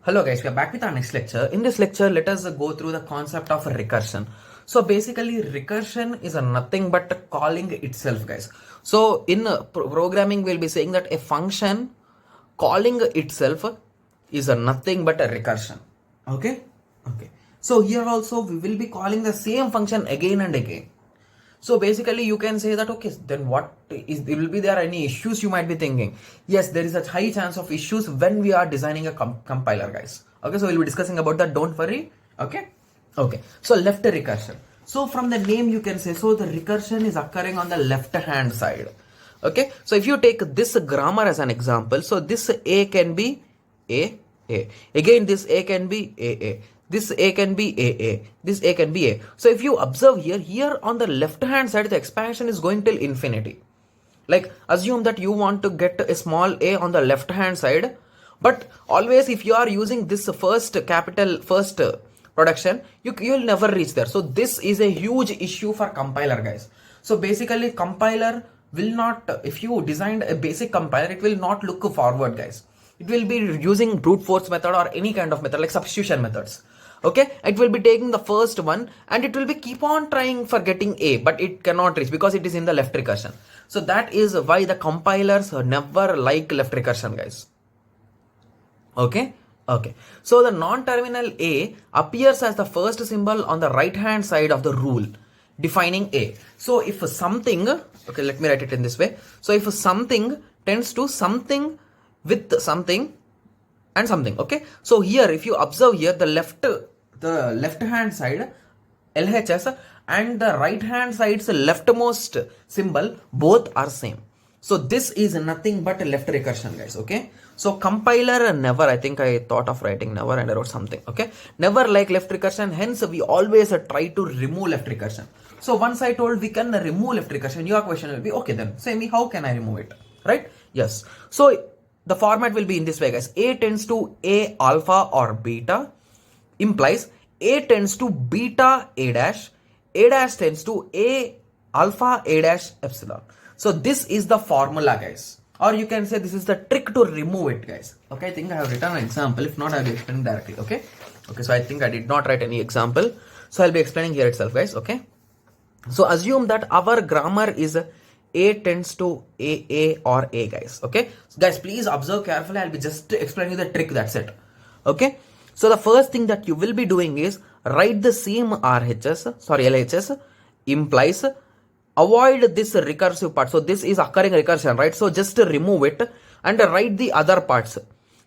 Hello guys, we are back with our next lecture. In this lecture, let us go through the concept of recursion. So basically, recursion is a nothing but calling itself, guys. So in programming, we'll be saying that a function calling itself is a nothing but a recursion. Okay? Okay. So here also we will be calling the same function again and again. So basically you can say that, okay, then what is, there will be there any issues you might be thinking. Yes, there is a high chance of issues when we are designing a compiler, guys. Okay, so we'll be discussing about that, don't worry. Okay. Okay, so left recursion. So from the name you can say, so the recursion is occurring on the left hand side. Okay, so if you take this grammar as an example, so this a can be a, again this a can be a, this a can be a, this a can be a. So if you observe here on the left hand side, the expansion is going till infinity. Like assume that you want to get a small a on the left hand side, but always if you are using this first production, you'll never reach there. So this is a huge issue for compiler, guys. So basically compiler will not, if you designed a basic compiler, it will not look forward, guys. It will be using brute force method or any kind of method like substitution methods. Okay, it will be taking the first one and it will be keep on trying for getting a, but it cannot reach because it is in the left recursion. So that is why the compilers never like left recursion, guys. Okay. Okay, so the non-terminal a appears as the first symbol on the right hand side of the rule defining a. So if something, okay, let me write it in this way. So if something tends to something with something and something, okay. So here if you observe here, the left hand side LHS and the right hand side's leftmost symbol both are same. So this is nothing but left recursion, guys. Okay, so compiler never, I think I thought of writing never and I wrote something. Okay, never like left recursion, hence we always try to remove left recursion. So once I told we can remove left recursion, your question will be, okay, then say me how can I remove it, right? Yes, so the format will be in this way, guys. A tends to a alpha or beta implies a tends to beta a dash tends to a alpha a dash epsilon. So this is the formula, guys, or you can say this is the trick to remove it, guys. Okay, I think I have written an example. If not, I'll be explaining directly. Okay, okay, so I think I did not write any example, so I'll be explaining here itself, guys. Okay, so assume that our grammar is a tends to a or a, guys. Okay, so guys, please observe carefully. I'll be just explaining the trick, that's it. Okay, so the first thing that you will be doing is write the same LHS implies avoid this recursive part. So this is occurring recursion, right? So just remove it and write the other parts.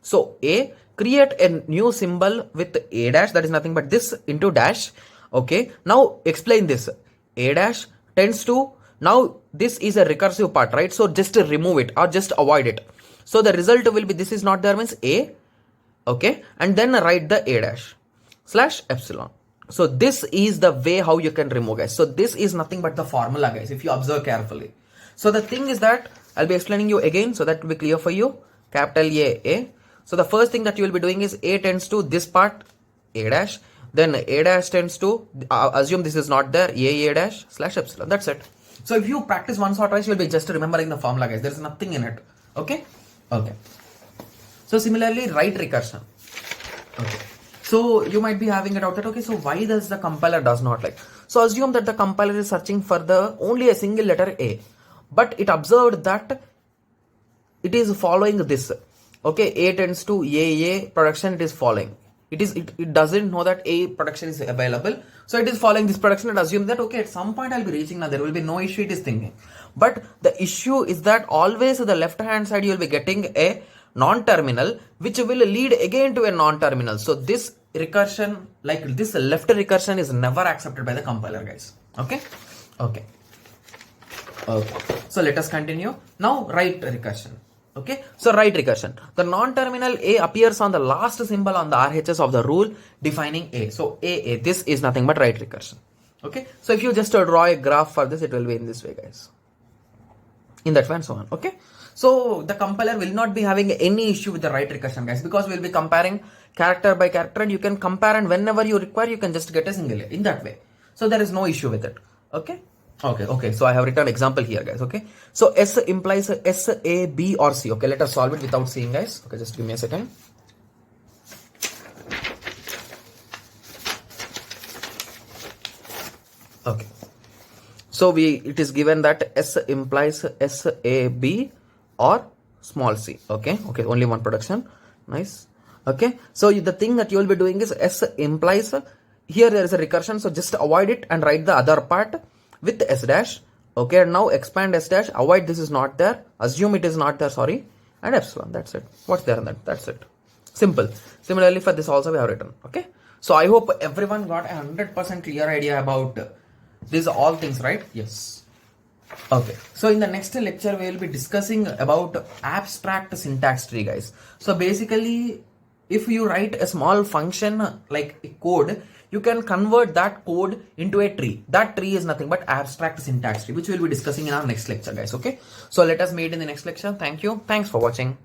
So a, create a new symbol with a dash, that is nothing but this into dash. Okay, now explain this. A dash tends to, now this is a recursive part, right? So just remove it or just avoid it. So the result will be this is not there means a. Okay, and then write the a dash slash epsilon. So this is the way how you can remove, guys. So this is nothing but the formula, guys, if you observe carefully. So the thing is that I'll be explaining you again so that will be clear for you. Capital A. So the first thing that you will be doing is a tends to this part a dash, then a dash tends to assume this is not there a dash slash epsilon. That's it. So if you practice once or twice, you will be just remembering the formula, guys. There is nothing in it. Okay. Okay. So similarly, right recursion. Okay. So you might be having a doubt that, okay, so why does the compiler does not like? So assume that the compiler is searching for the only a single letter a, but it observed that it is following this. Okay, a tends to a production, it is following. It doesn't know that a production is available, so it is following this production and assume that, okay, at some point I'll be reaching now, there will be no issue, it is thinking. But the issue is that always the left hand side you will be getting a non-terminal which will lead again to a non-terminal. So this recursion, like this left recursion, is never accepted by the compiler, guys. Okay. Okay. Okay, so let us continue. Now right recursion. Okay, so right recursion, the non-terminal a appears on the last symbol on the RHS of the rule defining a. So a, this is nothing but right recursion. Okay, so if you just draw a graph for this, it will be in this way, guys, in that way and so on. Okay, so the compiler will not be having any issue with the right recursion, guys, because we will be comparing character by character, and you can compare, and whenever you require you can just get a single a in that way. So there is no issue with it. Okay. Okay, so I have written example here, guys. Okay, so S implies S, A, B or C. Okay, let us solve it without seeing, guys. Okay, just give me a second. Okay. So it is given that S implies SAB or small c. Okay. Okay. Only one production. Nice. Okay. So the thing that you will be doing is S implies, here there is a recursion. So just avoid it and write the other part with S dash. Okay. Now expand S dash. Avoid this is not there. Assume it is not there. Sorry. And epsilon. That's it. What's there in that? That's it. Simple. Similarly for this also we have written. Okay. So I hope everyone got a 100% clear idea about these all things, right? Yes. Okay. So in the next lecture, we will be discussing about abstract syntax tree, guys. So basically, if you write a small function like a code, you can convert that code into a tree. That tree is nothing but abstract syntax tree, which we will be discussing in our next lecture, guys. Okay. So let us meet in the next lecture. Thank you. Thanks for watching.